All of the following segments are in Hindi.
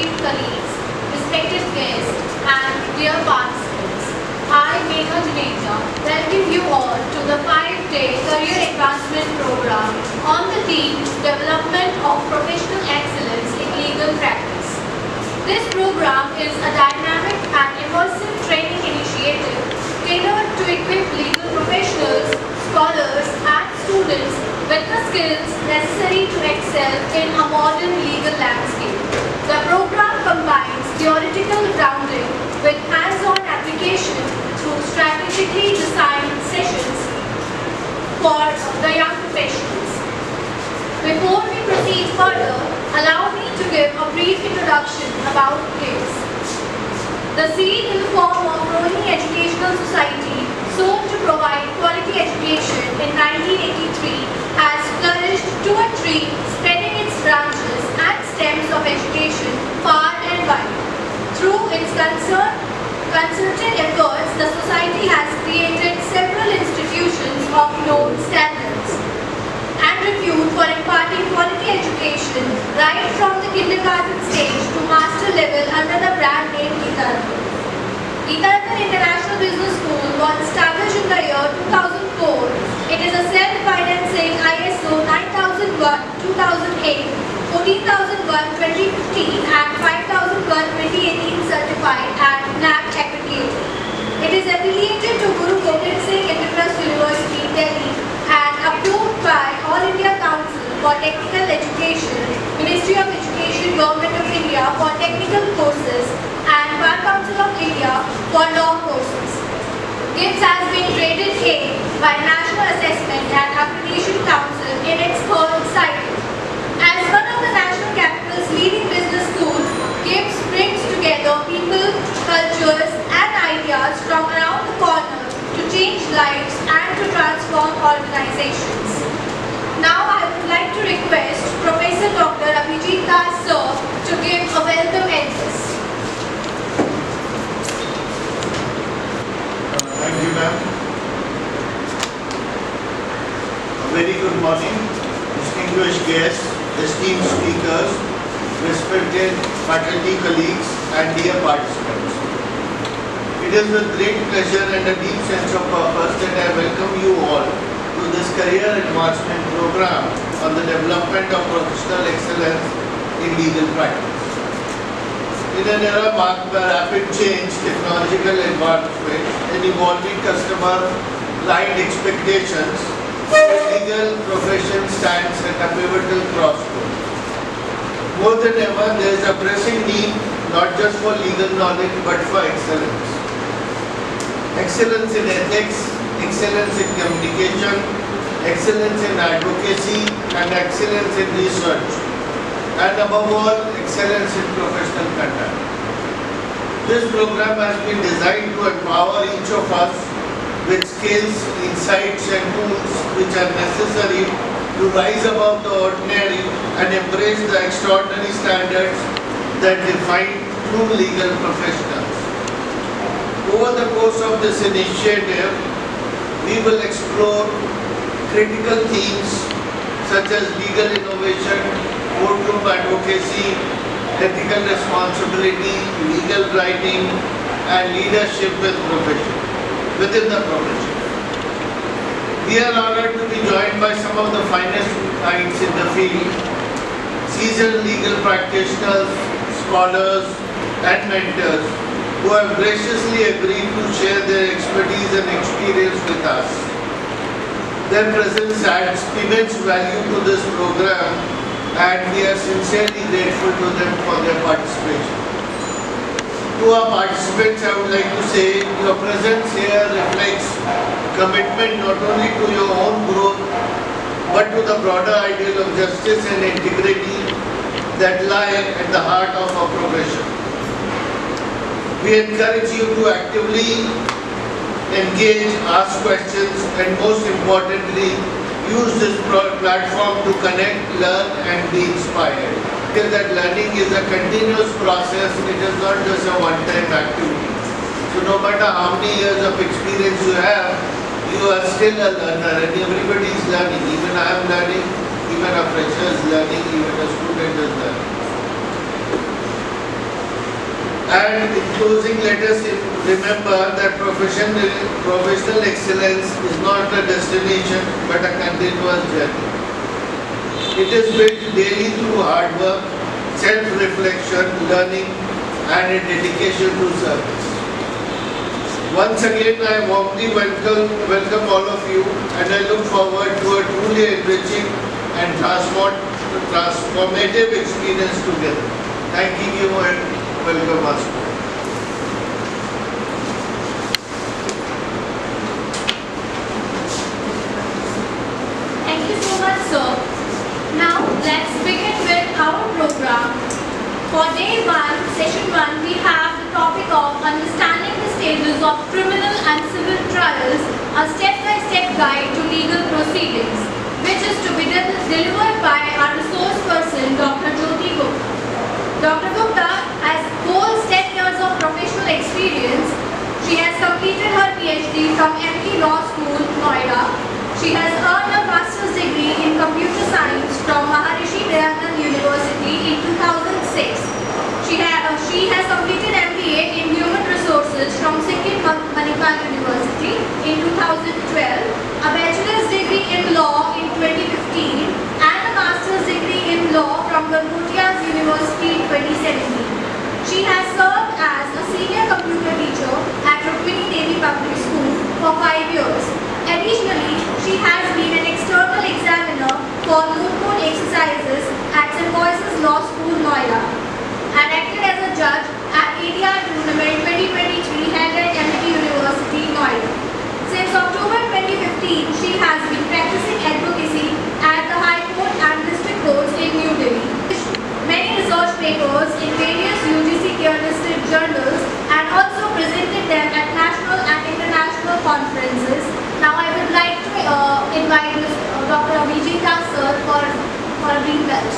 esteemed colleagues, respected guests, and dear participants. I, Megha Juneja, welcome you all to the 5-day Career Advancement Program on the theme Development of Professional Excellence in Legal Practice. This program is a dynamic and immersive training initiative tailored to equip legal professionals, scholars, and students with the skills necessary to excel in a modern legal landscape. The program combines theoretical grounding with hands-on application through strategically designed sessions for the young professionals. Before we proceed further, allow me to give a brief introduction about GIPS. The seed in the form of Rolling Educational Society, sown to provide quality education in 1983, has flourished to a tree, spreading its branches and stems of education far and wide. Through its concerted efforts, the Society has created several institutions of known standards and repute for imparting quality education right from the kindergarten stage to master level under the brand name Geetarathna. Geetarathna International Business School was established in the year 2004. It is a self-financing ISO 9001-2008, 14001-2015 and 5001-2018 certified and NAAC accredited. It is affiliated to Guru Gobind Singh Intertrust University, Delhi and approved by All India Council for Technical Education, Ministry of Education, Government of India for technical courses and Bar Council of India for law courses. GIPS has been graded A by National Assessment and Accreditation Council in its third cycle. As one of the National Capital's leading business schools, GIPS brings together people, cultures and ideas from around the corner to change lives and to transform organizations. Now I would like to request Professor Dr. Abhijit Das Sir to give a welcome address. Thank you, ma'am. A very good morning, distinguished guests, esteemed speakers, respected faculty colleagues and dear participants. It is with great pleasure and a deep sense of purpose that I welcome you all to this career advancement program on the development of professional excellence in legal practice. In an era marked by rapid change, technological advancement and evolving customer-client expectations, the legal profession stands at a pivotal crossroads. More than ever, there is a pressing need not just for legal knowledge but for excellence. Excellence in ethics, excellence in communication, excellence in advocacy and excellence in research, and above all, excellence in professional conduct. This program has been designed to empower each of us with skills, insights and tools which are necessary to rise above the ordinary and embrace the extraordinary standards that define true legal professionals. Over the course of this initiative, we will explore critical themes such as legal innovation, courtroom advocacy, ethical responsibility, legal writing, and leadership within the profession. We are honored to be joined by some of the finest minds in the field, seasoned legal practitioners, scholars, and mentors who have graciously agreed to share their expertise and experience with us. Their presence adds immense value to this program and we are sincerely grateful to them for their participation. To our participants, I would like to say your presence here reflects commitment not only to your own growth but to the broader ideal of justice and integrity that lie at the heart of our profession. We encourage you to actively engage, ask questions and most importantly, use this platform to connect, learn and be inspired. Because that learning is a continuous process, it is not just a one-time activity. So no matter how many years of experience you have, you are still a learner and everybody is learning. Even I am learning, even a fresher is learning, even a student is learning. And in closing, let us remember that professional excellence is not a destination but a continuous journey. It is built daily through hard work, self-reflection, learning, and a dedication to service. Once again, I warmly welcome all of you, and I look forward to a truly enriching and transformative experience together. Thanking you and welcome us. Thank you so much, sir. Now, let's begin with our program. For day 1, session 1, we have the topic of understanding the stages of criminal and civil trials, a step-by-step guide to legal proceedings, which is to be delivered by our resource person, Dr. Jyoti Gupta. Dr. Gupta has 4 years of professional experience. She has completed her PhD from MT Law School, Noida. She has earned a master's degree in computer science from Maharishi Dayanand University in 2006. She has completed MBA in human resources from Sikkim Manipal University in 2012, a bachelor's degree in law in 2015, and a master's degree in law from Gangottias University in 2017. She has served as a senior computer teacher at Rukmini Devi Public School for 5 years. Additionally, she has been an external examiner for moot court exercises at Symbiosis Law School, Noida, and acted as a judge at ADR Tournament 2023 held at MIT University, Noida. Since October 2015, she has been practicing advocacy at the High Court and District Courts in New Delhi. Many research papers in various UGC listed journals and also presented them at national and international conferences. Now I would like to invite Dr. Abhijit Das sir for a green belt.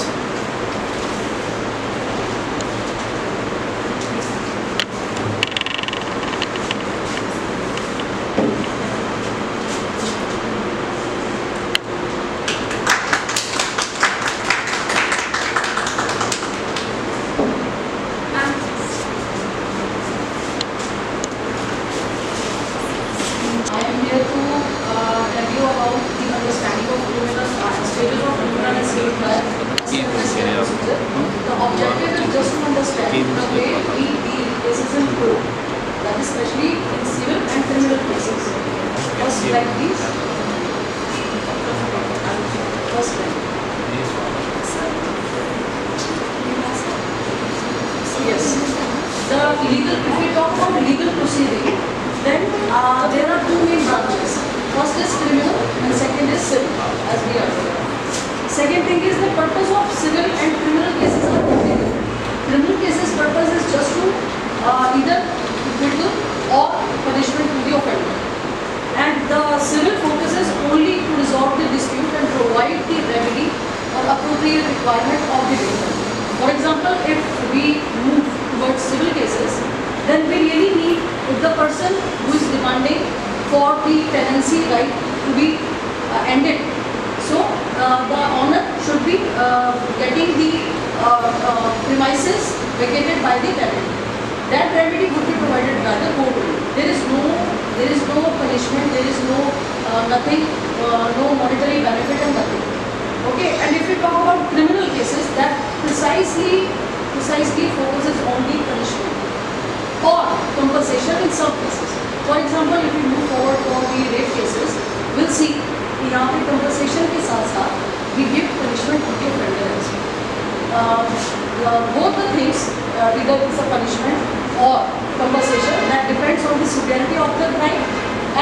Both the things, either it's a punishment or compensation, that depends on the severity of the crime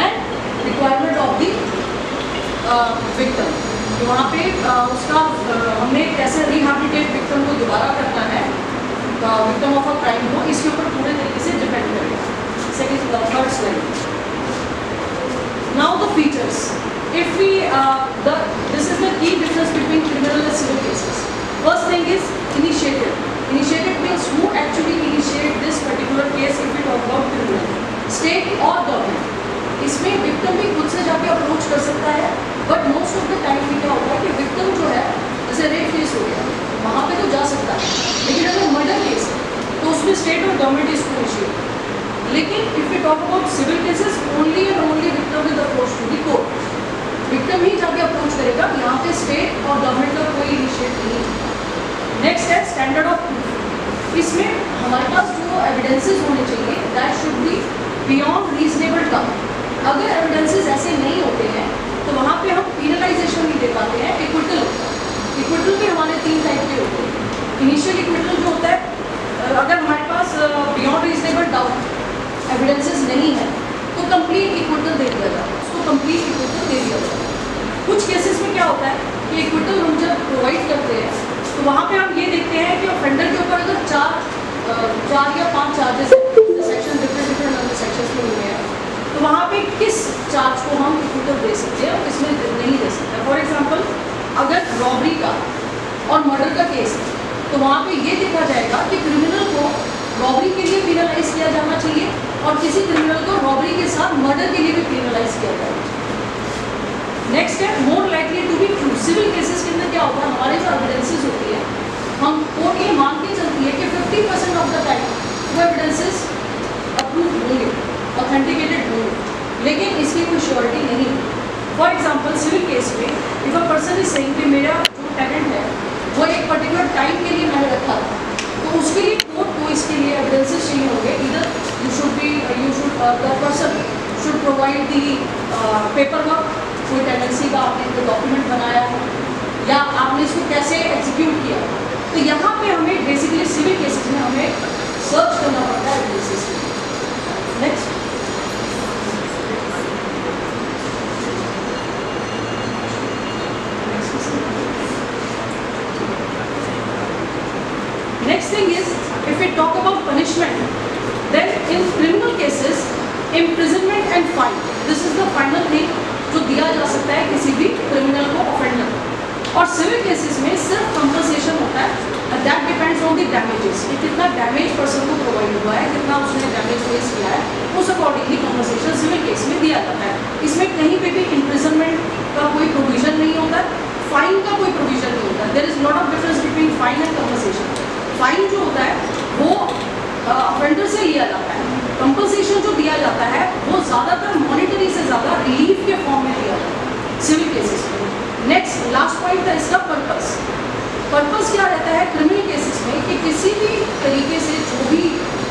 and requirement of the victim. तो वहाँ पे उसका हमने कैसे रिहैबिलिटेट विक्टिम को दोबारा करना है, विक्टिम ऑफ अ क्राइम को, इसके ऊपर पूरे तरीके से डिपेंड करेगा. Second third slide. Now the features. If we this is the key difference between criminal and civil cases. First thing is initiative. Initiative means who actually initiate this particular case if we talk about criminal. State or government. इसमें victim भी खुद से जाके अप्रोच कर सकता है, but most of the time भी क्या होता है कि victim जो है, जैसे रेप केस हो गया, वहाँ पे तो जा सकता है, लेकिन अगर मर्डर केस है तो उसमें स्टेट और गवर्नमेंट इसको इनिशिएट। लेकिन if you talk about civil cases, only and only victim with approach to the court, victim ही जाके अप्रोच करेगा, यहाँ पे स्टेट और गवर्नमेंट का कोई इनिशिएट नहीं है। नेक्स्ट है स्टैंडर्ड ऑफ प्रूफ। इसमें हमारे पास जो एविडेंसेस होने चाहिए that should be beyond reasonable doubt. अगर एविडेंसेस ऐसे नहीं होते हैं तो वहाँ पे हम पीनलाइजेशन नहीं दे पाते हैं, इक्विटल होता है। इक्विटल भी हमारे 3 टाइप के होते हैं। इनिशियल इक्विटल जो होता है, अगर हमारे पास बियॉन्ड रीजनेबल डाउट एविडेंसेस नहीं है तो कंप्लीट इक्विटल दे दिया जाता है, उसको कंप्लीट इक्विटल दे दिया जाता है। कुछ केसेस में क्या होता है कि इक्विटल हम जब प्रोवाइड करते हैं तो वहाँ पे हम ये देखते हैं कि ऑफेंडर के ऊपर अगर 4 या 5 charges section different under sections में हुए हैं तो वहाँ पे किस चार्ज को हम इक्विटल दे सकते हैं और किसमें नहीं दे सकते हैं। फॉर एग्जांपल, अगर रॉबरी का और मर्डर का केस है तो वहाँ पे ये देखा जाएगा कि क्रिमिनल को रॉबरी के लिए पीनलाइज किया जाना चाहिए और किसी क्रिमिनल को रॉबरी के साथ मर्डर के लिए भी पीनलाइज किया जाना चाहिए। नेक्स्ट है more likely to be true. Civil cases के अंदर क्या होता है, हमारे जो एविडेंसेस होती है हम कोर्ट ये मान के चलती है कि 50% ऑफ द टाइम वो एविडेंसेस अप्रूव होंगे, ऑथेंटिकेटेड होंगे, लेकिन इसकी कोई श्योरिटी नहीं है। फॉर एग्जाम्पल, सिविल केस में if a person is saying कि मेरा जो टेनेंट है वो एक पर्टिकुलर टाइम के लिए मैंने रखा था, तो उसके लिए कोर्ट को इसके लिए एविडेंसेस चाहिए होंगे। इधर the person should provide the paper work, कोई टेनेंसी का आपने कोई डॉक्यूमेंट बनाया है या आपने इसको कैसे एग्जीक्यूट किया। तो यहाँ पे हमें बेसिकली सिविल केसेस में हमें सर्च करना पड़ता है एविडेंसेस के लिए। Next, next thing is, if we talk about punishment, then in criminal cases imprisonment and fine, this is the final thing जो दिया जा सकता है किसी भी क्रिमिनल को, ऑफेंडर को। और सिविल केसेस में सिर्फ कंपनसेशन होता है, that depends on the damages, कि कितना डैमेज पर्सन को प्रोवाइड हुआ है, कितना उसने डैमेज फेस किया है, उस अकॉर्डिंगली कंपनसेशन सिविल केस में दिया जाता है। इसमें कहीं पे भी इम्प्रिजनमेंट का कोई प्रोविजन नहीं होता, फाइन का कोई प्रोविजन नहीं होता। There is lot of difference between fine and compensation. Fine जो होता है वो ऑफेंडर से लिया जाता है, कंपनसेशन जो दिया जाता है वो ज़्यादातर मॉनिटरी से ज़्यादा रिलीफ के फॉर्म में दिया जाता है सिविल केसेस में। नेक्स्ट लास्ट पॉइंट है इसका पर्पस। पर्पस क्या रहता है क्रिमिनल केसेस में कि किसी भी तरीके से जो भी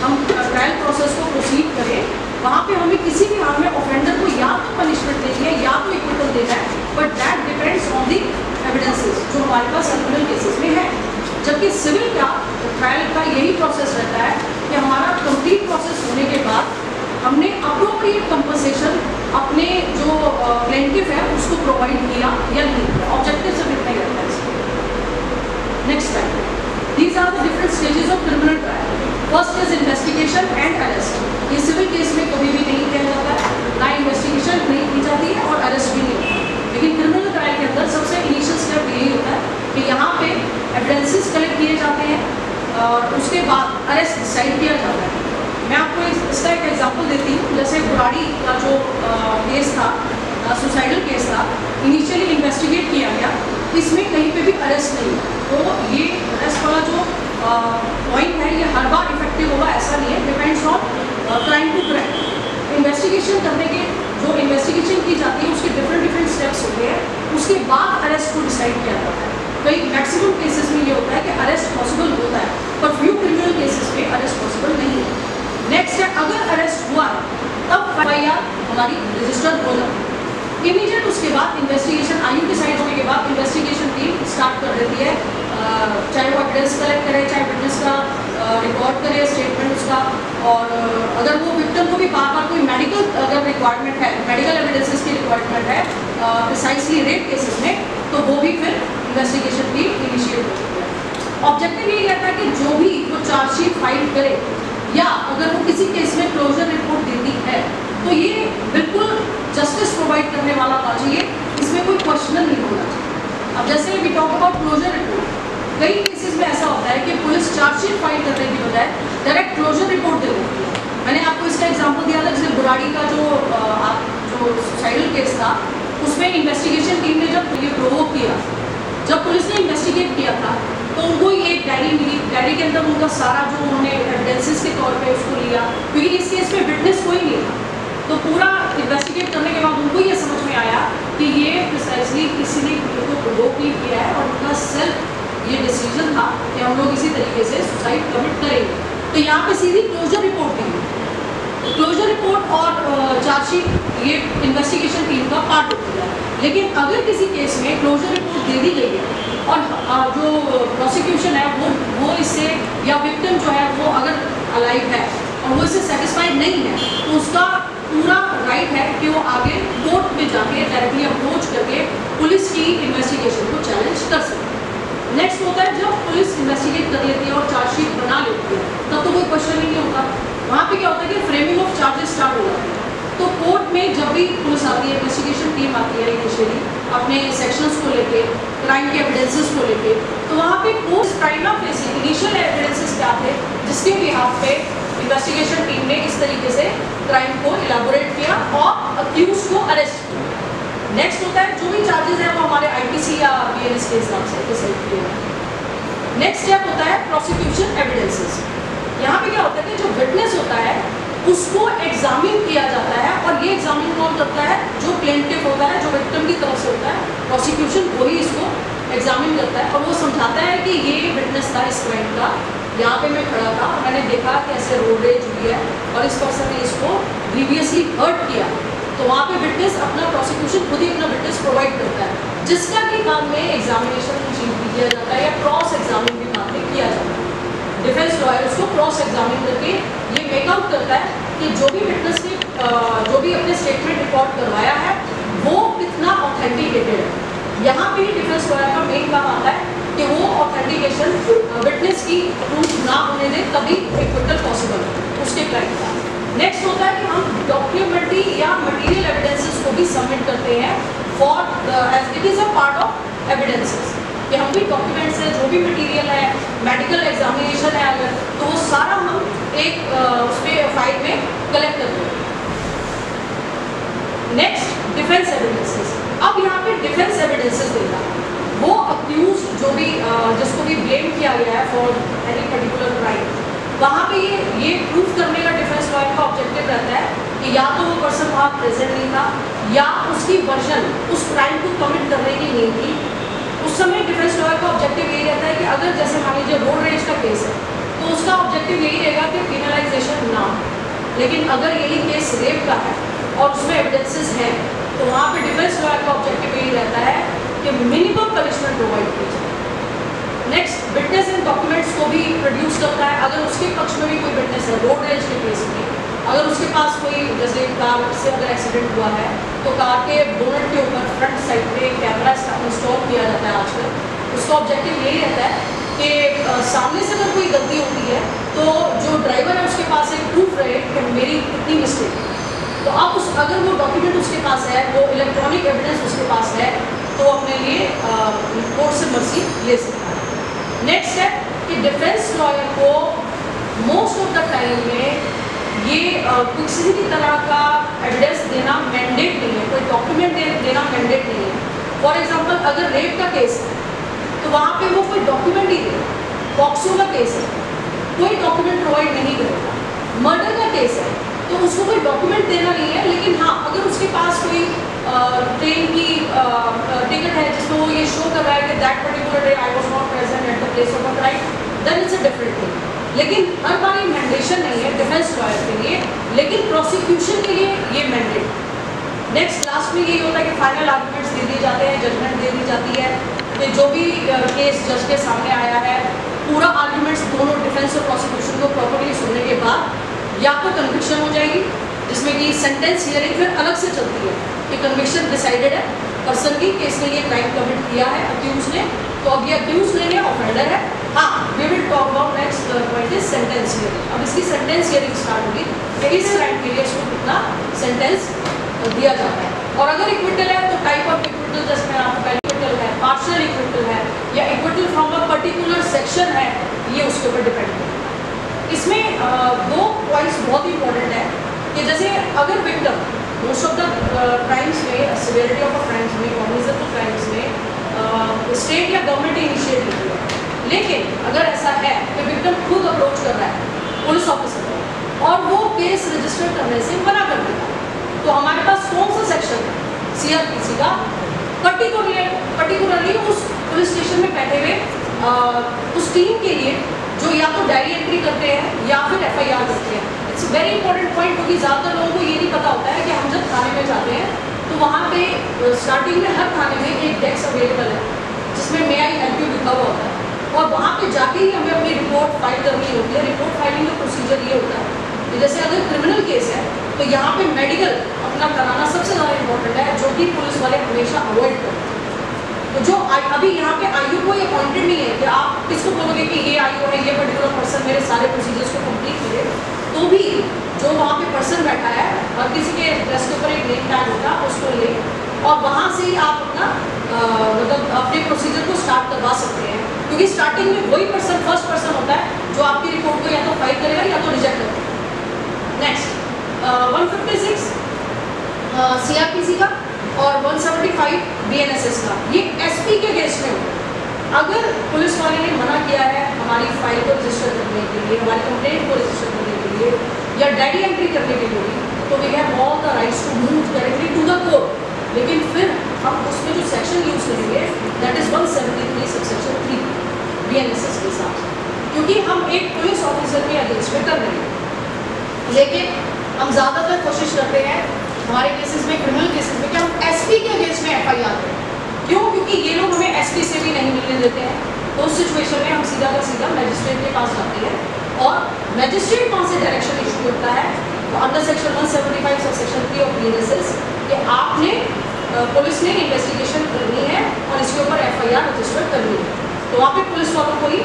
हम ट्रायल प्रोसेस को प्रोसीड करें वहाँ पे हमें किसी भी हाल में ऑफेंडर को या तो पनिशमेंट देनी है या तो इक्विटल देना है, but that depends on the evidences जो हमारे पास क्रिमिनल केसेस में है। जबकि सिविल का ट्रायल का यही प्रोसेस रहता है कि हमारा कंप्लीट प्रोसेस होने के बाद हमने अप्रोप्रिएट कंपनसेशन अपने जो प्लेंटिफ है उसको प्रोवाइड किया या नहीं, ऑब्जेक्टिव से नहीं रहता है इसमें। Next time, these are the different stages of criminal trial. First is investigation and arrest. ये सिविल केस में कभी भी नहीं किया जाता है, ना इन्वेस्टिगेशन नहीं की जाती है और अरेस्ट भी नहीं होता है। लेकिन क्रिमिनल ट्रायल के अंदर सबसे इनिशियल स्टेप यही होता है कि यहाँ पे एविडेंसेस कलेक्ट किए जाते हैं और उसके बाद अरेस्ट डिसाइड किया जाता है। मैं आपको इसका एक एग्जांपल देती हूँ। जैसे बुराड़ी का जो केस था, सुसाइडल केस था, इनिशियली इन्वेस्टिगेट किया गया, इसमें कहीं पे भी अरेस्ट नहीं हुआ। तो ये अरेस्ट वाला जो पॉइंट है ये हर बार इफेक्टिव होगा ऐसा नहीं है, depends on crime to crime. Investigation करने के जो इन्वेस्टिगेशन की जाती है उसके डिफरेंट स्टेप्स होते हैं, उसके बाद अरेस्ट को डिसाइड किया जाता है। कई मैक्सिमम केसेस में ये होता है कि अरेस्ट पॉसिबल होता है, पर फ्यू क्रिमिनल केसेस में अरेस्ट पॉसिबल नहीं है। नेक्स्ट है, अगर अरेस्ट हुआ है तब FIR हमारी रजिस्टर हो जाती है। इमीडिएट उसके बाद इन्वेस्टिगेशन आयु डिसाइड होने के बाद इन्वेस्टिगेशन टीम स्टार्ट कर देती है, चाहे वो एविडेंस कलेक्ट करे, चाहे विटनेस का रिकॉर्ड करे स्टेटमेंट उसका, और अगर वो विक्टिम को भी बार बार कोई मेडिकल अगर रिक्वायरमेंट है, मेडिकल एविडेंसेस की रिक्वायरमेंट है प्रिसाइसली रेप केसेस में, तो वो भी फिर इन्वेस्टिगेशन टीम इनिशिएट होती है। ऑब्जेक्टिव यही रहता है कि जो भी वो चार्जशीट फाइल करे या अगर वो किसी केस में क्लोजर रिपोर्ट देती है तो ये बिल्कुल जस्टिस प्रोवाइड करने वाला होना चाहिए, इसमें कोई क्वेश्चन नहीं होना चाहिए। अब जैसे we talk about closure report, कई केसेस में ऐसा होता है कि पुलिस चार्जशीट फाइल करने की बजाय डायरेक्ट क्लोजर रिपोर्ट दे देती है। मैंने आपको इसका एग्जांपल दिया था, जैसे बुराड़ी का जो सुसाइडल केस था, उसमें इन्वेस्टिगेशन टीम ने जब ये प्रोवोक किया, जब पुलिस ने इन्वेस्टिगेट किया था तो उनको ये एक डायरी मिली, डायरी के अंदर उनका सारा जो उन्होंने एविडेंसेस के तौर पे उसको लिया, कि ये प्रिसाइजली किसी ने उनको प्रोवोक नहीं किया है और उनका सेल्फ ये डिसीजन था कि हम लोग इसी तरीके से सुसाइड कमिट करेंगे। तो यहाँ पे सीधी क्लोजर रिपोर्ट दी। क्लोजर रिपोर्ट और चार्जशीट ये इन्वेस्टिगेशन टीम का पार्ट होती है। लेकिन अगर किसी केस में क्लोजर रिपोर्ट दे दी गई है और जो प्रोसिक्यूशन है वो इससे या विक्टिम जो है वो अगर अलाइव है और वो इससे सेटिस्फाइड नहीं है तो उसका पूरा राइट है कि वो आगे कोर्ट में जाके डायरेक्टली अप्रोच करके पुलिस की इन्वेस्टिगेशन को चैलेंज कर सकते हैं। नेक्स्ट होता है जब पुलिस इन्वेस्टिगेट कर लेती है और चार्जशीट बना लेती है तब तो कोई क्वेश्चन ही नहीं होता। वहाँ पे क्या होता है कि फ्रेमिंग ऑफ चार्जेस स्टार्ट हो जाती है। तो कोर्ट में जब भी पुलिस आती है, इन्वेस्टिगेशन टीम आती है इनिशियली अपने सेक्शंस को लेके, क्राइम के एविडेंसेस को लेके, तो वहाँ पे post prima facie initial evidences क्या थे जिसके बिहाफ पे इन्वेस्टिगेशन टीम ने इस तरीके से क्राइम को इलाबोरेट किया और अक्यूज को अरेस्ट किया। नेक्स्ट होता है जो भी चार्जेस है वो हमारे आईपीसी या बीएनएस के हिसाब से डिसाइड किए। नेक्स्ट स्टेप होता है प्रोसिक्यूशन एविडेंसेस। यहाँ पे क्या होता है कि जो विटनेस होता है उसको एग्जामिन किया जाता है और ये एग्जामिन कौन करता है? जो प्लेंटिफ होता है, जो विक्टिम की तरफ से होता है, प्रोसिक्यूशन वही इसको एग्जामिन करता है और वो समझाता है कि ये विटनेस था इस क्राइम का, यहाँ पे मैं खड़ा था, मैंने देखा कि ऐसे रोड रेज हुई है और इस पर्सन ने इसको ग्रीवियसली हर्ट किया। तो वहाँ पे विटनेस अपना प्रोसिक्यूशन खुद ही अपना विटनेस प्रोवाइड करता है जिसका कि बाद में एग्जामिनेशन किया जाता है या क्रॉस एग्जामिन भी बाद में किया जाता है। डिफेंस लॉयर उसको क्रॉस एग्जामिन करके ये मेकआउट करता है कि जो भी विटनेस ने जो भी अपने स्टेटमेंट रिकॉर्ड करवाया है वो कितना ऑथेंटिकेटेड है। यहाँ पे डिफेंस लॉयर का मेन काम आता है कि वो ऑथेंटिकेशन विटनेस की प्रूफ ना होने दे तभी एक्विटल पॉसिबल है उसके क्राइम का। नेक्स्ट होता है कि हम डॉक्यूमेंट्री या मटेरियल एविडेंसेस को भी सबमिट करते हैं for as it is a part of evidences कि हम भी डॉक्यूमेंट्स है, जो भी मटेरियल है, मेडिकल एग्जामिनेशन है अगर, तो वो सारा हम एक उस पर फाइल में कलेक्ट करते हैं। Next defence evidences. अब यहाँ पे डिफेंस एविडेंसेस देना वो अक्यूज जो भी जिसको भी ब्लेम किया गया है फॉर एनी पर्टिकुलर क्राइम, वहाँ पे ये प्रूफ करने का डिफेंस लॉयर का ऑब्जेक्टिव रहता है कि या तो वो पर्सन वहाँ प्रेजेंट नहीं था या उसकी वर्जन उस क्राइम को कमिट करने की नहीं थी। उस समय डिफेंस लॉयर का ऑब्जेक्टिव यही रहता है कि अगर जैसे मान लीजिए रोड रेज का केस है तो उसका ऑब्जेक्टिव यही रहेगा कि क्रिमिनलाइजेशन ना हो। लेकिन अगर यही केस रेप का है और उसमें एविडेंसेस हैं तो वहाँ पे डिफेंस लॉयर का ऑब्जेक्टिव यही रहता है कि मिनिमम पनिशमेंट प्रोवाइड की जाए। नेक्स्ट विटनेस एंड डॉक्यूमेंट्स को भी प्रोड्यूस करता है। अगर उसके पक्ष में भी कोई विटनेस है रोड रेज के केस में, अगर उसके पास कोई जैसे कार से अगर एक्सीडेंट हुआ है तो कार के बोनट के ऊपर फ्रंट साइड पे कैमरा इंस्टॉल किया जाता है आजकल। उसका ऑब्जेक्टिव यही रहता है कि सामने से अगर कोई गलती होती है तो जो ड्राइवर है उसके पास एक प्रूफ रहे कि मेरी कितनी मिस्टेक है। तो अब अगर वो डॉक्यूमेंट उसके पास है, वो इलेक्ट्रॉनिक एविडेंस उसके पास है तो अपने लिए कोर्ट से मर्जी ले सकता है। नेक्स्ट है कि डिफेंस लॉयर को मोस्ट ऑफ द टाइम में ये किसी भी तरह का एविडेंस देना मैंडेट नहीं है, कोई डॉक्यूमेंट देना मैंडेट नहीं है। फॉर एग्जांपल अगर रेप का केस है तो वहाँ पे वो कोई डॉक्यूमेंट ही दे। पॉक्सो का केस है कोई डॉक्यूमेंट प्रोवाइड नहीं करेगा। मर्डर का केस है तो उसको कोई डॉक्यूमेंट देना नहीं है, लेकिन हाँ अगर उसके पास कोई ट्रेन की टिकट है जिसमें वो ये शो कर रहा है कि that particular day I was not present at the place of a crime, then it's a different thing. लेकिन हर बार ये मैंडेशन नहीं है डिफेंस लॉयर के लिए, लेकिन प्रोसिक्यूशन के लिए ये मैंडेट। नेक्स्ट लास्ट में यही होता है कि फाइनल आर्गूमेंट्स दे दिए जाते हैं, जजमेंट दे दी जाती है कि जो भी केस जज के सामने आया है पूरा आर्गूमेंट्स दोनों डिफेंस और प्रोसिक्यूशन को प्रॉपर्ली सुनने के बाद या तो कन्विक्शन हो जाएगी जिसमें कि सेंटेंस हियरिंग फिर अलग से चलती है कि कन्विक्शन डिसाइडेड है पर्सन की कि इसने ये क्राइम कमिट किया है अक्यूज ने, तो अब ये अक्यूज नहीं है ऑफेंडर है। हाँ we will talk about next point is sentence hearing. अब इसकी सेंटेंस हियरिंग स्टार्ट होगी कि इस क्राइम के लिए इसको कितना सेंटेंस दिया जाता है और अगर इक्विटल है तो टाइप ऑफ इक्विटल जिसमें आपको पहले इक्विटल है, पार्शियल इक्विटल है या acquittal from a particular section है, ये उसके ऊपर डिपेंड करता है। इसमें दो पॉइंट्स बहुत इंपॉर्टेंट है कि जैसे अगर victim most of the crimes में सिवियरिटी ऑफ क्राइम्स में कॉग्निजेंट क्राइम्स में स्टेट या गवर्नमेंट इनिशिएट लेती है, लेकिन अगर ऐसा है कि विक्टिम खुद अप्रोच कर रहा है पुलिस ऑफिसर को और वो केस रजिस्टर करने से मना कर देता है तो हमारे पास कौन सा सेक्शन है CRPC का पर्टिकुलरली उस पुलिस स्टेशन में बैठे हुए उस टीम के लिए जो या तो डायरी एंट्री करते हैं या फिर FIR करते हैं। इट्स वेरी इंपॉर्टेंट पॉइंट, क्योंकि ज़्यादातर लोगों को ये नहीं पता होता है कि हम जब थाने में जाते हैं तो वहाँ पे स्टार्टिंग में हर थाने में एक डेस्क अवेलेबल है जिसमें मे आई हेल्प यू लिखा हुआ होता है, और वहाँ पे जाके ही हमें अपनी रिपोर्ट फाइल करनी होती है। रिपोर्ट फाइलिंग का प्रोसीजर ये होता है कि जैसे अगर क्रिमिनल केस है तो यहाँ पे मेडिकल अपना कराना सबसे ज़्यादा इंपॉर्टेंट है, जो कि पुलिस वाले हमेशा अवॉइड करते हैं। तो जो अभी यहाँ पे आयु कोई अपॉइंटेड नहीं है कि आप किसको बोलोगे कि ये आयु है, ये पर्टिकुलर पर्सन मेरे सारे प्रोसीजर्स को कंप्लीट करे, तो भी जो वहाँ पे पर्सन बैठा है और किसी के ड्रेस के ऊपर एक नेम टैग होता है उसको ले, और वहाँ से ही आप अपना मतलब अपने प्रोसीजर को स्टार्ट करवा सकते हैं, क्योंकि स्टार्टिंग में वही पर्सन फर्स्ट पर्सन होता है जो आपकी रिपोर्ट को या तो फाइल करेगा या तो रिजेक्ट करेगा। नेक्स्ट 156 CRPC का और 175 BNSS का, ये SP के अगेंस्ट में होगा। अगर पुलिस वाले ने मना किया है हमारी फाइल को रजिस्टर करने के लिए, हमारी कंप्लेंट को रजिस्टर करने के लिए या डायरी एंट्री करने के लिए, तो we have all the rights to move directly to the court. लेकिन फिर हम उसमें जो सेक्शन यूज करेंगे दैट इज 173 सबसेक्शन 3 BNSS के साथ, क्योंकि हम एक पुलिस ऑफिसर के अगेंस्ट में कर रहे हैं। लेकिन हम ज़्यादातर कोशिश करते हैं हमारे केसेस में, क्रिमिनल केसेस में, कि हम SP के अगेंस्ट में FIR करें। क्यों? क्योंकि ये लोग हमें SP से भी नहीं मिलने देते हैं। तो उस सिचुएशन में हम सीधा का सीधा मैजिस्ट्रेट के पास जाते हैं और मैजिस्ट्रेट वहाँ से डायरेक्शन इशू करता है under section 175 subsection 3 of BNSS कि आपने पुलिस ने इन्वेस्टिगेशन करनी है और इसके ऊपर FIR रजिस्टर करनी है। तो वहाँ पे पुलिस वालों को ही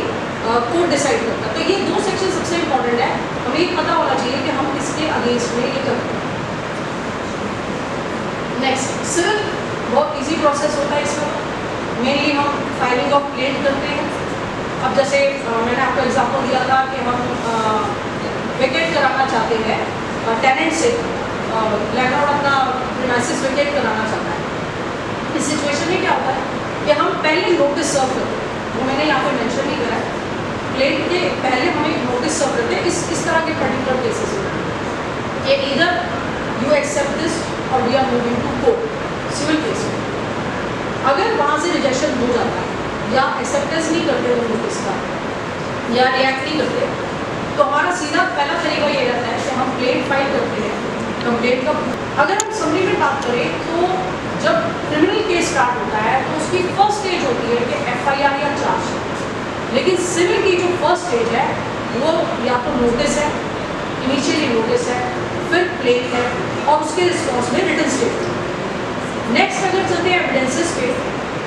कोर्ट डिसाइड करता है। तो ये दो सेक्शन सबसे इंपॉर्टेंट है, हमें ये पता होना चाहिए कि हम किसके अगेंस्ट में ये करते हैं। नेक्स्ट सिविल, बहुत इजी प्रोसेस होता है इसमें। मेनली हम फाइलिंग ऑफ क्लेम करते हैं। अब जैसे मैंने आपको एग्जांपल दिया था कि हम वेकेट कराना चाहते हैं टेनेंट से, लैंडलॉर्ड अपना प्रीमाइसेस वेकेट कराना चाहता है। इस सिचुएशन में क्या होता है कि हम पहले नोटिस सर्व करते हैं, वो मैंने यहाँ पे मेंशन नहीं करा है। क्लेम के पहले हम एक नोटिस सर्व करते हैं इस तरह के पर्टिकुलर केसेस में कि ईदर यू एक्सेप्ट दिस और we are moving to court. Civil case में अगर वहाँ से रिजेक्शन हो जाता है या एक्सेप्टेंस नहीं करते वो नोटिस का या रिएक्ट नहीं करते, तो हमारा सीधा पहला तरीका ये रहता है कि हम कंप्लेंट फाइल करते हैं। कंप्लेंट का अगर हम समरी में बात करें तो जब क्रिमिनल केस स्टार्ट होता है तो उसकी फर्स्ट स्टेज होती है कि FIR या चार्ज। लेकिन सिविल की जो फर्स्ट स्टेज है वो या तो नोटिस है, इनिशियली नोटिस है, फिर प्लेन है और उसके रिस्पॉन्स में रिटन स्टेटमेंट। नेक्स्ट अगर चलते हैं एविडेंसेस पे,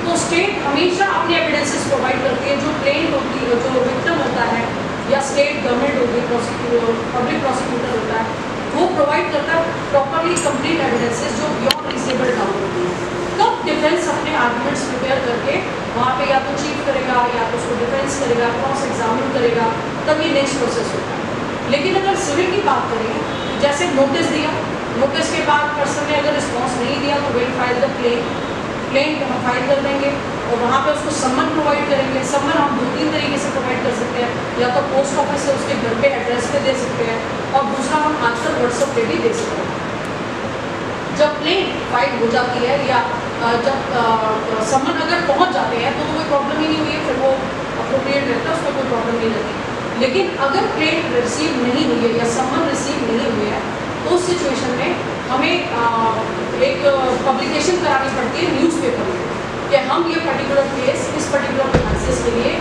तो स्टेट हमेशा अपने एविडेंसेस प्रोवाइड करती है। जो प्लेन होती है, जो विक्टिम होता है या स्टेट गवर्नमेंट होगी, प्रोसिक्यूटर पब्लिक प्रोसिक्यूटर होता है, वो प्रोवाइड करता है प्रॉपरली कंप्लीट एविडेंसेस जो बियॉन्ड रीजनेबल डाउट होती है। तब डिफेंस अपने आर्गूमेंट्स प्रिपेयर करके वहाँ पे या तो चीफ करेगा या तो उसको डिफेंस करेगा, क्रॉस एग्जामिन करेगा, तब ये नेक्स्ट प्रोसेस होता है। लेकिन अगर सिविल की बात करें, जैसे नोटिस दिया, नोटिस के बाद पर्सन ने अगर रिस्पॉन्स नहीं दिया तो विल फाइल द प्लेन हम फाइल कर देंगे और वहाँ पे उसको सम्मन प्रोवाइड करेंगे। सम्मन हम 2-3 तरीके से प्रोवाइड कर सकते हैं, या तो पोस्ट ऑफिस से उसके घर पे एड्रेस पे दे सकते हैं, और दूसरा हम आजकल व्हाट्सएप पे भी दे सकते हैं। जब प्लेन फाइल हो जाती है या जब सम्मन अगर पहुँच जाते हैं तो कोई प्रॉब्लम ही नहीं हुई है, फिर वो अप्रोप्रिएट रहता है, उसमें कोई प्रॉब्लम नहीं रहती। लेकिन अगर प्लेन रिसीव नहीं हुई है या सम्मन रिसीव नहीं हुई है तो उस सिचुएशन में हमें एक पब्लिकेशन करानी पड़ती है न्यूज़पेपर में कि हम ये पर्टिकुलर केस इस पर्टिकुलर प्रीमाइसेस के लिए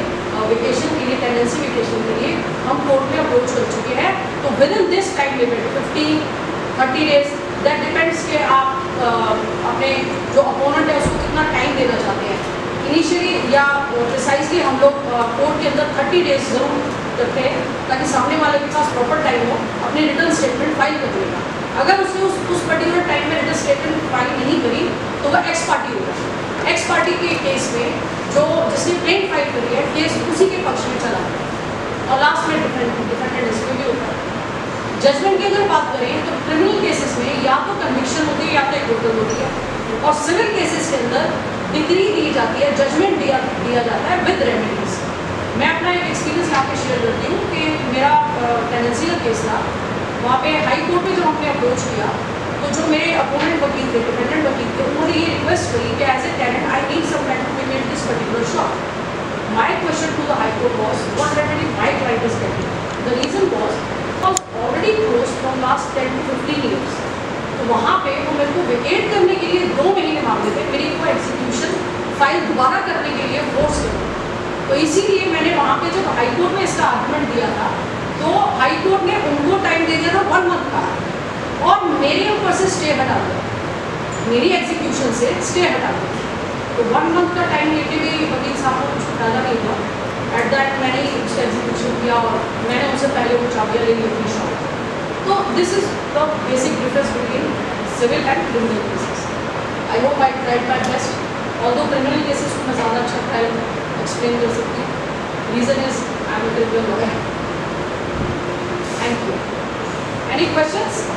वेकेशन के लिए, टेंडेंसी वेकेशन के लिए हम कोर्ट में अप्रोच कर चुके हैं। तो with in this time limit 15-30 days, that depends कि आप अपने जो अपोनेंट है उसको कितना टाइम देना चाहते हैं। इनिशियली या प्रिसाइजली हम लोग कोर्ट के अंदर 30 डेज ज़रूर करते हैं ताकि सामने वाले के पास प्रॉपर टाइम हो अपनी रिटर्न स्टेटमेंट फाइल करने का। अगर उसने उस पर्टिकुलर टाइम में रिटर्न स्टेटमेंट फाइल नहीं करी तो वह एक्स पार्टी होगा। एक्स पार्टी के केस में जो जिसने प्लेन फाइल करी है केस उसी के पक्ष में चला और लास्ट में डिफेंडेंट इसमें भी होता है। जजमेंट की अगर बात करें तो क्रिमिनल केसेस में या तो कन्विक्शन होती है या तो एक्विटल होती है, और सिविल केसेस के अंदर डिग्री दी जाती है, जजमेंट दिया जाता है विद रेमेडीज। मैं अपना एक एक्सपीरियंस यहाँ पे शेयर करती हूँ कि मेरा टेंडेंसी का केस था, वहाँ पे हाई कोर्ट में जब हमने अप्रोच किया तो जो मेरे अपोनेंट वकील थे, डिफेंडेंट वकील थे, उन्होंने ये रिक्वेस्ट करी कि as a tenant I need some time to payment this particular shop. My question to the high court was what remedy my client is getting. The reason was already close from last 10 to 15 years. तो वहाँ पे वो मेरे को वेकेट करने के लिए 2 महीने मांगते थे, मेरी को एग्जीक्यूशन फाइल दोबारा करने के लिए फोर्स किया. तो इसीलिए मैंने वहाँ पे जब हाई कोर्ट में इसका आर्गूमेंट दिया था तो हाई कोर्ट ने उनको टाइम दे दिया था 1 month का, और मेरे ऊपर से स्टे हटा दिया, मेरी एग्जीक्यूशन से स्टे हटा दिया. तो 1 month का टाइम लेके भी वकील साहब को कुछ फायदा नहीं हुआ. एट दैट मैंने ही उसका एग्जीक्यूशन किया और मैंने उनसे पहले वो चाबियाँ ले ली अपनी शॉप. तो this is the basic difference between civil and criminal cases. I hope I tried my best. Although criminal cases को मैं ज़्यादा अच्छा ट्रायल एक्सप्लेन कर सकती हूँ. Reason is I am a criminal lawyer. Thank you. Any questions?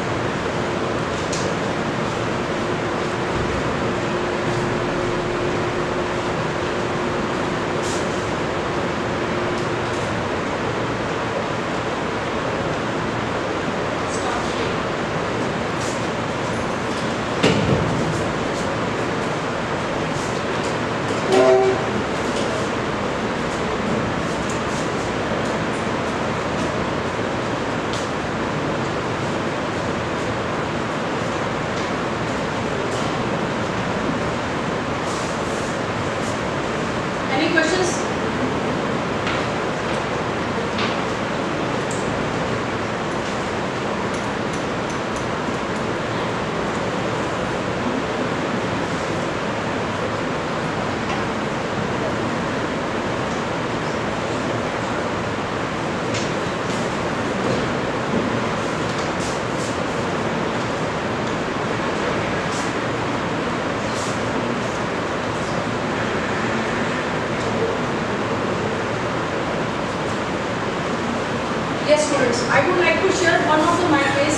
Yes, students. I would like to share one of my case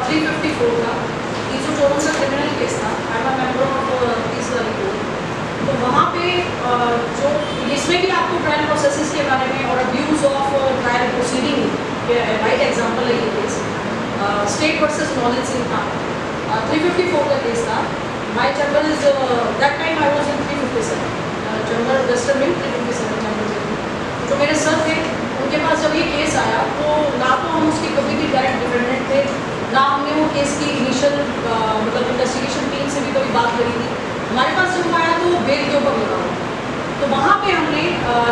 354 का. ये जो चोरों का क्रिमिनल केस था. I am a member of this court. तो वहाँ पे जो इसमें भी आपको ट्रायल प्रोसेसेस के बारे में और अब्यूज ऑफ ट्रायल प्रोसीडिंग के राइट एग्जांपल है ये case. State versus knowledge Singh था. 354 का केस था. My chamber is that time I was in 357. Chamber western wing 357 chamber. जो मेरे सर थे उनके पास जब ये केस आया तो ना तो हम उसकी कभी भी डायरेक्ट डिफेंडेंट थे, ना हमने वो केस की इनिशियल मतलब इन्वेस्टिगेशन टीम से भी कभी बात करी थी. हमारे पास जब आया तो बेल के ऊपर लगा. तो वहाँ पे हमने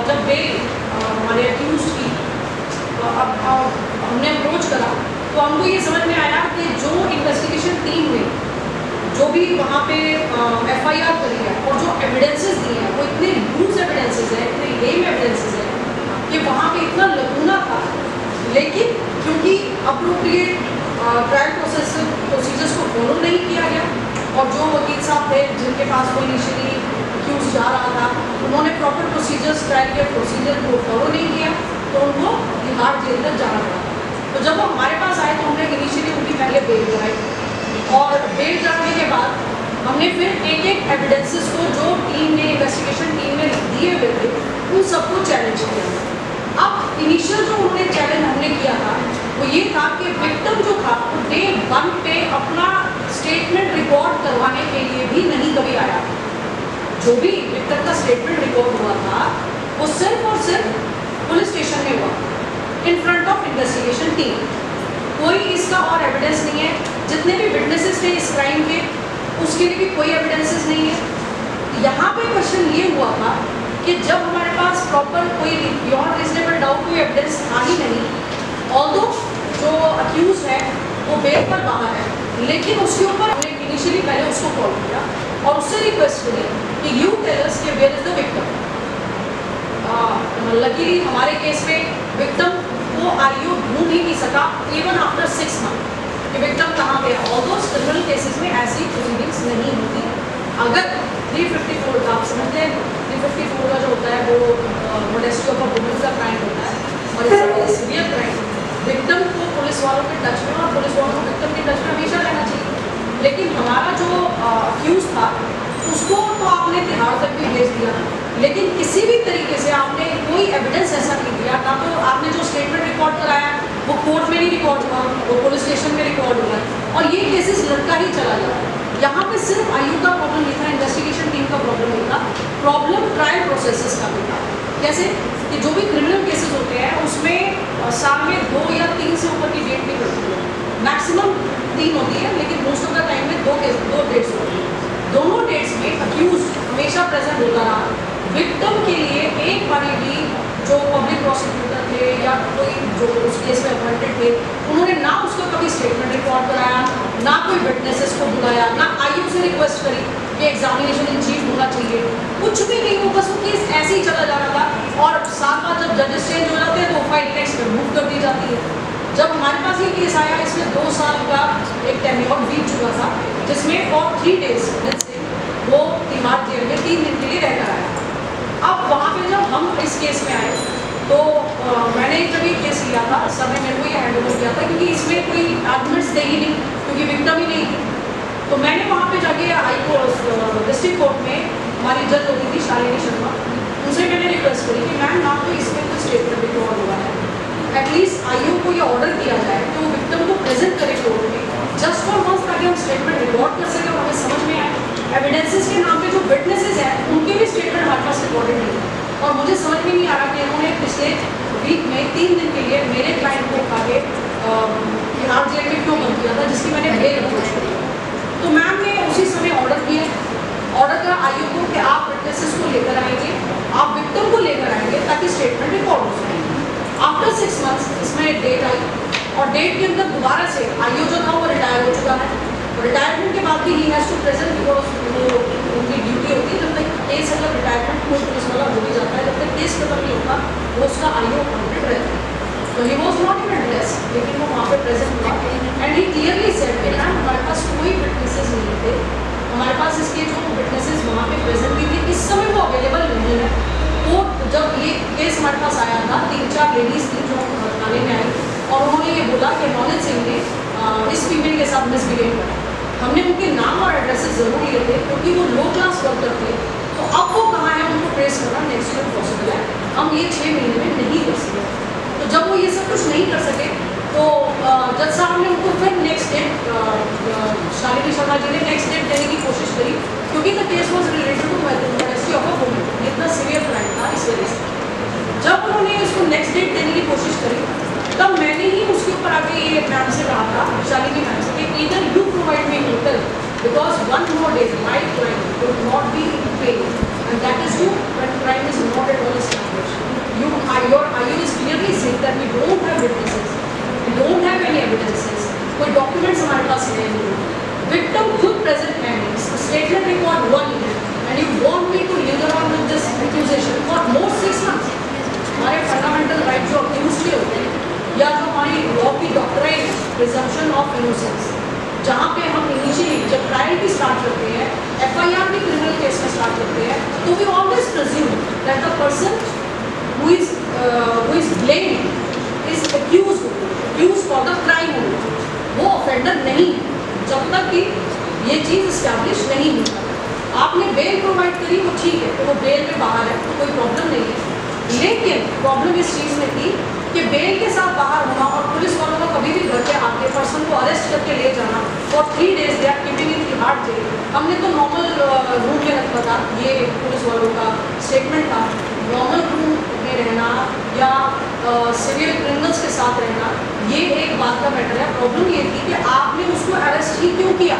जब बेल हमारे अक्यूज की अब हमने अप्रोच करा तो हमको ये समझ में आया कि जो इन्वेस्टिगेशन टीम ने जो भी वहाँ पे FIR करी है और जो एविडेंसेस दिए हैं वो इतने लूज एविडेंसेस हैं, इतने लेम एविडेंसेस हैं कि वहाँ पे इतना लकूना था. लेकिन क्योंकि अप्रोप्रिएट ट्रायल प्रोसीजर्स को फॉलो नहीं किया गया और जो वकील साहब थे जिनके पास वो इनिशियली एक्यूज जा रहा था उन्होंने प्रॉपर प्रोसीजर्स ट्रायल के प्रोसीजर को फॉलो नहीं किया तो उनको तिहाड़ जेल तक जाना पड़ा. तो जब वो हमारे पास आए तो हमने इनिशियली उनकी पहले बेल कराई और बेल कराने के बाद हमने फिर एक एक एविडेंसेस को जो टीम ने इन्वेस्टिगेशन टीम ने दिए हुए थे उन सबको चैलेंज किया. अब इनिशियल जो उन्होंने चैलेंज हमने किया था वो ये था कि विक्टिम जो था वो डे 1 पे अपना स्टेटमेंट रिकॉर्ड करवाने के लिए भी नहीं कभी आया. जो भी विक्टिम का स्टेटमेंट रिकॉर्ड हुआ था वो सिर्फ और सिर्फ पुलिस स्टेशन में हुआ in front of investigation team. कोई इसका और एविडेंस नहीं है. जितने भी विटनेसेस थे इस क्राइम के उसके लिए भी कोई एविडेंसेस नहीं है. यहाँ पे क्वेश्चन ये हुआ था कि जब हमारे पास प्रॉपर कोई बियॉन्ड रीजनेबल डाउट कोई एविडेंस था ही नहीं, ऑल्दो जो अक्यूज है वो बेल पर बाहर है, लेकिन उसके ऊपर हमने इनिशियली पहले उसको कॉल किया और उससे रिक्वेस्ट करी कि यू टेल अस कि where is the victim. Luckily हमारे केस में विक्टिम को आईओ ढूंढ ही नहीं सका इवन आफ्टर 6 months कि विक्टिम कहाँ गया. ऑल्दो क्रिमिनल केसेस में ऐसी प्रोसीडिंग्स नहीं होती. अगर 354 आप समझते हैं 354 का जो होता है वो मोडेस्टी ऑफ अ वुमन का क्राइम होता है और it's a very severe crime. Victim को पुलिस वालों के टच में और पुलिस वालों को विक्टिम के टच में हमेशा रहना चाहिए. लेकिन हमारा जो अक्यूज था उसको तो आपने तिहाड़ तक भी भेज दिया, लेकिन किसी भी तरीके से आपने कोई एविडेंस ऐसा नहीं दिया. ना तो आपने जो स्टेटमेंट रिकॉर्ड कराया वो कोर्ट में नहीं रिकॉर्ड हुआ, वो पुलिस स्टेशन में रिकॉर्ड हुआ और ये केसेस लड़का ही चला जाता है। यहाँ पे सिर्फ आयु का प्रॉब्लम नहीं था, इन्वेस्टिगेशन टीम का प्रॉब्लम नहीं था, प्रॉब्लम ट्रायल प्रोसेसेस का भी था। कैसे कि जो भी क्रिमिनल केसेस होते हैं उसमें साल में 2 या 3 से ऊपर की डेट नहीं पड़ती है, मैक्सिमम 3 होती है, लेकिन मोस्ट ऑफ द टाइम में 2 डेट्स होती है। दोनों डेट्स में अक्यूज हमेशा प्रेजेंट होता रहा। विक्टिम के लिए एक बार भी जो पब्लिक प्रोसिक्यूटर थे या कोई जो उस केस में अपॉइंटेड थे, उन्होंने ना उसका कभी स्टेटमेंट रिकॉर्ड कराया, ना कोई विटनेसेस को बुलाया, ना आईयू से रिक्वेस्ट करी कि एग्जामिनेशन इन चीफ होना चाहिए, कुछ भी नहीं। वो बस वो केस ऐसे ही चला जा रहा था और साल बाद जब जजेस चेंज हो जाते हैं तो फाइल नेक्स्ट में मूव कर दी जाती है। जब हमारे पास ये केस आया, इसमें 2 साल का एक टेन्योर बीत चुका था, जिसमें फॉर 3 डेज वो तिहाड़ जेल में 3 दिन के लिए रहकर आया। अब वहाँ पे जब हम इस केस में आए तो मैंने जब ये केस लिया था, सर ने मेरे को ये हैंड ओवर किया था, क्योंकि इसमें कोई आर्गूमेंट्स थे ही नहीं, क्योंकि विक्टिम ही नहीं थी। तो मैंने वहाँ पे जाके डिस्ट्रिक्ट कोर्ट में हमारी जज होती थी शालिनी शर्मा, उनसे मैंने रिक्वेस्ट करी कि मैम ना तो इसमें कोई स्टेटमेंट रिकॉर्ड हुआ है, एटलीस्ट आईओ को ये ऑर्डर किया जाए कि वो विक्टिम को प्रेजेंट करे कोर्ट में जस्ट फॉर वंस, ताकि हम स्टेटमेंट रिकॉर्ड कर सकें और हमें समझ में आए। एविडेंसेस के नाम पे जो विटनेसेस हैं उनके भी स्टेटमेंट हमारे पास रिकॉर्डेड नहीं है, और मुझे समझ में नहीं आ रहा कि इन्होंने पिछले वीक में 3 दिन के लिए मेरे क्लाइंट को उठा के तिहाड़ जेल में क्यों बंद किया था, जिसकी मैंने बेल अप्रोच की। तो मैम ने उसी समय ऑर्डर किया, ऑर्डर करा आईओ को कि आप विटनेसेस को लेकर आएंगे, आप विक्टिम को लेकर आएंगे ताकि स्टेटमेंट रिकॉर्ड हो सके। आफ्टर 6 मंथ्स इसमें डेट आई, और डेट के अंदर दोबारा से आईओ जो था वो रिटायर हो चुका है। रिटायरमेंट के बाद भी ही हैज़ टू प्रेजेंट, बिकॉज वो उनकी ड्यूटी होती है, जब तक केस अगर रिटायरमेंट कोई पुलिस वाला हो भी जाता है, जब तक केस खत्म नहीं होता वो उसका आईओ अपॉइंटेड रहता है। तो he was not in address, लेकिन वो वहाँ पे प्रेजेंट हुआ एंड ही क्लियरली सेड कि मैम हमारे पास कोई विटनेसेस नहीं थे, हमारे पास इसके जो विटनेसेस वहाँ पे प्रेजेंट भी थे, इस समय वो अवेलेबल नहीं है। तो जब ये केस हमारे पास आया था, 3-4 लेडीज़ थी जो थाने में आई और उन्होंने ये बोला कि नॉलेज सिंह ने इस फीमेल के साथ मिसबिहेव करा। हमने उनके नाम और एड्रेसेस जरूर लिए थे क्योंकि वो लो क्लास वर्कर थे, तो अब वो कहाँ है उनको ट्रेस करना नेक्स्ट ईयर पॉसिबल है, हम ये 6 महीने में नहीं कर सके। तो जब वो ये सब कुछ नहीं कर सके तो जज साहब ने उनको फिर नेक्स्ट डेट, शालिनी शर्मा जी ने नेक्स्ट डेट देने की कोशिश करी, क्योंकि the case was related to mathematics of a woman, इतना सीवियर क्राइम था इस वजह से। जब उन्होंने उसको नेक्स्ट डेट देने की कोशिश करी, तब मैंने ही उसके ऊपर आके ये मैम से कहा था, शालिनी मैम से, कि either you provide me hotel because 1 more day my client would not be in pain, and that is true when crime is not at all established. Your IU is clearly saying that we don't have witnesses, we don't have any evidences, कोई डॉक्यूमेंट्स हमारे पास है नहीं, विक्टिम खुद प्रेजेंट है नहीं, स्टेटमेंट रिकॉर्ड हुआ नहीं है, and you want me to linger on with this accusation for more 6 months। हमारे फंडामेंटल राइट जो अक्यूज के होते हैं, या जो हमारी लॉ की डॉक्ट्राइन प्रिजम्पशन ऑफ इनोसेंस, जहाँ पे हम इनिशियली जब ट्रायल भी स्टार्ट करते हैं, FIR भी क्रिमिनल केस में स्टार्ट करते हैं, तो we always presume that the person who is blamed is accused for the crime only, वो ऑफेंडर नहीं जब तक कि ये चीज़ इस्टेब्लिश नहीं हुई। आपने बेल प्रोवाइड करी वो ठीक है, तो वो बेल में बाहर है, तो कोई प्रॉब्लम नहीं है, लेकिन प्रॉब्लम इस चीज़ में थी कि बेल के साथ बाहर होना और पुलिस वालों को कभी भी घर पे आके पर्सन को अरेस्ट करके ले जाना for 3 days they are keeping in Tihar jail. हमने तो नॉर्मल रूम में रखा था, ये पुलिस वालों का स्टेटमेंट था, नॉर्मल रूम में रहना या सिविल क्रिमिनल्स के साथ रहना ये एक बात का मैटर है। प्रॉब्लम ये थी कि आपने उसको अरेस्ट ही क्यों किया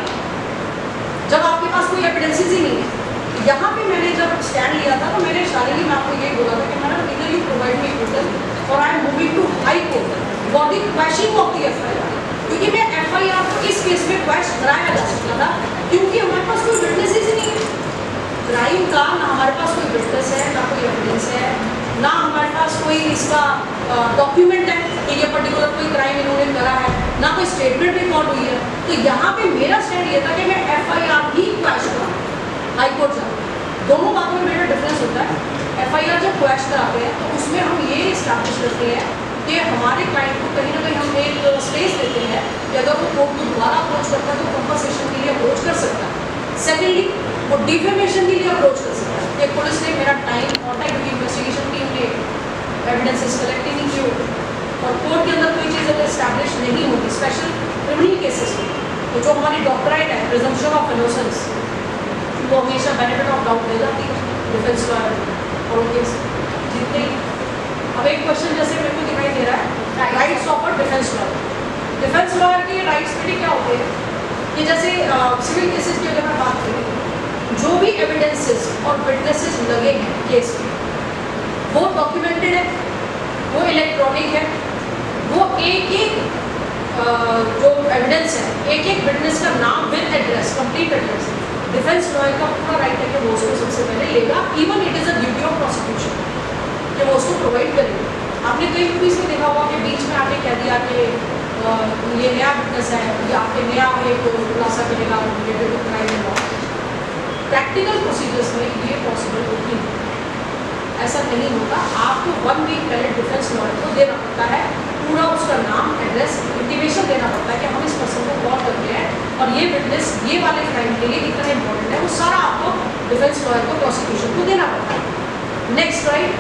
जब आपके पास कोई एविडेंसेस ही नहीं है। यहाँ पे मैंने जब स्टैंड लिया था तो मैंने शालिनी मैम को ये बोला था कि मैडम इधर यू प्रोवाइड मी होटल और I am moving to high court for the quashing of the FIR, क्योंकि मैं FIR को इस केस में क्वैश कराया जा सकता था, क्योंकि हमारे पास कोई विटनेसेस ही नहीं है क्राइम का, ना हमारे पास कोई विटनेस है, ना कोई एविडेंस है, ना हमारे पास कोई इसका डॉक्यूमेंट है कि ये पर्टिकुलर कोई क्राइम इन्होंने करा है, ना कोई स्टेटमेंट रिकॉर्ड हुई है। तो यहाँ पे मेरा स्टैंड ये था कि मैं FIR ही क्वैश कराऊँ हाई कोर्ट जाऊँ। दोनों बातों में मेरा डिफरेंस होता है। FIR जब क्वैश कराते हैं तो उसमें हम ये इस्टेब्लिश करते हैं कि हमारे क्लाइंट को कहीं ना कहीं हम एक स्पेस देते हैं कि अगर वो कोर्ट को दोबारा अप्रोच करता है तो कंपनसेशन के लिए अप्रोच कर सकता है। सेकेंडली वो डिफेमेशन के लिए अप्रोच कर सकता है कि पुलिस ने मेरा टाइम और क्योंकि इन्वेस्टिगेशन टीम ने एविडेंसेस कलेक्ट नहीं किए और कोर्ट के अंदर कोई चीज़ अगर इस्टेब्लिश नहीं होती स्पेशल क्रिमिनल केसेस में, तो जो हमारी डॉक्ट्राइन है, प्रिजम्पशन ऑफ इनोसेंस, वो हमेशा बेनिफिट ऑफ डाउट दे जाती है डिफेंस लॉयर और केस जीतते ही। अब एक क्वेश्चन जैसे मेरे को दिखाई दे रहा है, rights of a defence lawyer. Defence lawyer के राइट्स में क्या होते हैं कि जैसे सिविल केसेस की अगर मैं बात करूँ, जो भी एविडेंसेस और विटनेसेस लगे हैं केस में, वो डॉक्यूमेंटेड है, वो इलेक्ट्रॉनिक है, वो एक जो एविडेंस है, एक विटनेस का नाम with address, complete address, defence lawyer का पूरा राइट है कि वो उसको सबसे पहले लेगा। Even it is a duty of prosecution कि वो उसको प्रोवाइड करेगा। आपने कई मूवीज़ में देखा होगा कि बीच में आपने कह दिया कि ये नया विटनेस है, ये आपके नया एक खुलासा करेगा related to crime and law. Practical procedures में ये पॉसिबल नहीं है, ऐसा नहीं होता। आपको 1 वीक पहले डिफेंस लॉयर को देना पड़ता है, पूरा उसका नाम, एड्रेस, इंटीमेशन देना पड़ता है कि हम इस पर्सन को कॉल करते हैं और ये विटनेस ये वाले क्राइम के लिए इतना इंपॉर्टेंट है, वो सारा आपको डिफेंस लॉयर को, प्रोसिक्यूशन को देना पड़ता है। नेक्स्ट राइट,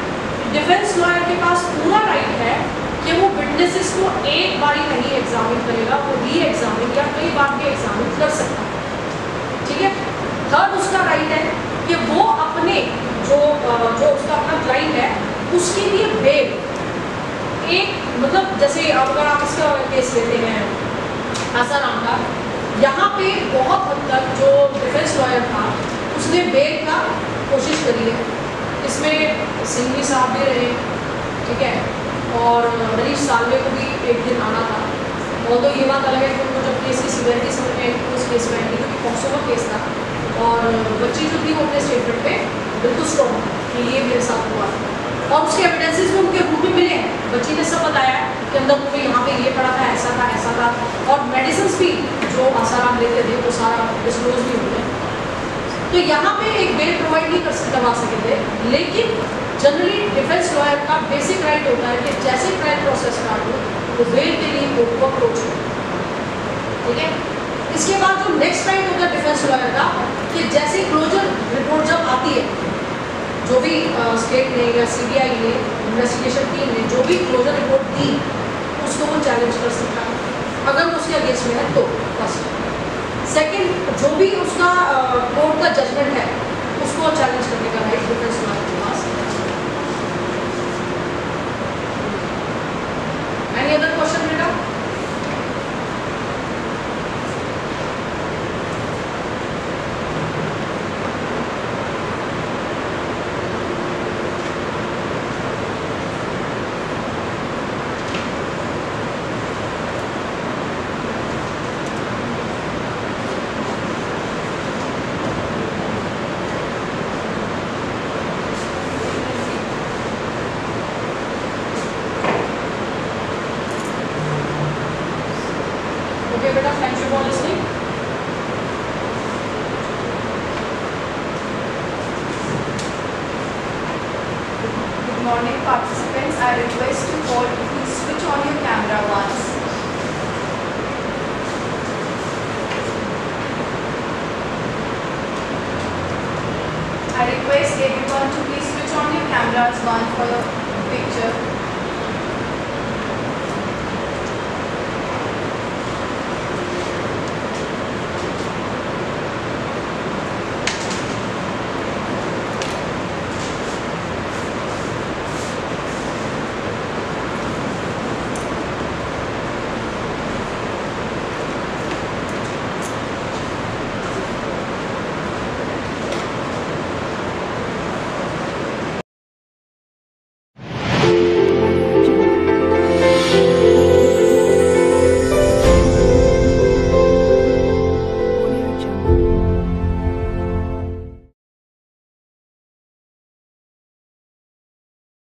डिफेंस लॉयर के पास पूरा राइट है कि वो विटनेसेस को एक बार ही नहीं एग्जामिन करेगा, वो री एग्जामिन या कई बार भी एग्जामिन कर सकता है। ठीक है। थर्ड उसका राइट है कि वो अपने जो उसका अपना क्लाइंट है उसके लिए बेल, एक मतलब जैसे अगर आप इसका केस लेते हैं आसाराम का, यहाँ पे बहुत हद तक जो डिफेंस लॉयर था उसने बेल का कोशिश करी है। इसमें सिंघवी साहब भी रहे, ठीक है, और मनीष सालवे को भी एक दिन आना था। और तो ये बात अलग है कि उनको जब केस की सिवियरिटी समझ में आई उस केस में आई, क्योंकि पॉक्सो का केस था और बच्ची जो थी वो अपने स्टेटमेंट पे बिल्कुल स्ट्रॉन्ग कि ये मेरे साथ हुआ और उसके एविडेंसेस भी उनके रूप में मिले हैं। बच्ची ने सब बताया कि अंदर मुझे यहाँ पे ये पड़ा था, ऐसा था, ऐसा था, और मेडिसिन भी जो आसाराम लेते थे वो सारा डिस्क्लोज भी हुए। तो यहाँ पे एक बेल प्रोवाइड नहीं करवा सके थे, लेकिन जनरली डिफेंस लॉयर का बेसिक राइट होता है कि जैसे ट्रायल प्रोसेस स्टार्ट हो वो बेल के लिए कोर्ट को अप्रोच हो। ठीक है। इसके बाद जो नेक्स्ट राइट होता है डिफेंस लॉयर का कि जैसे क्लोजर रिपोर्ट जब आती है, जो भी स्टेट ने या CBI ने, इन्वेस्टिगेशन टीम ने जो भी क्लोजर रिपोर्ट दी उसको वो चैलेंज कर सकता है अगर वो उसके अगेंस्ट में है तो। फर्स्ट। सेकंड, जो भी उसका कोर्ट का जजमेंट है उसको चैलेंज करने का राइट डिफेंस लॉयर के पास। एनी अदर क्वेश्चन बेटा? Morning participants, I request you all to please switch on your camera once. I request everyone to please switch on your cameras once for the picture.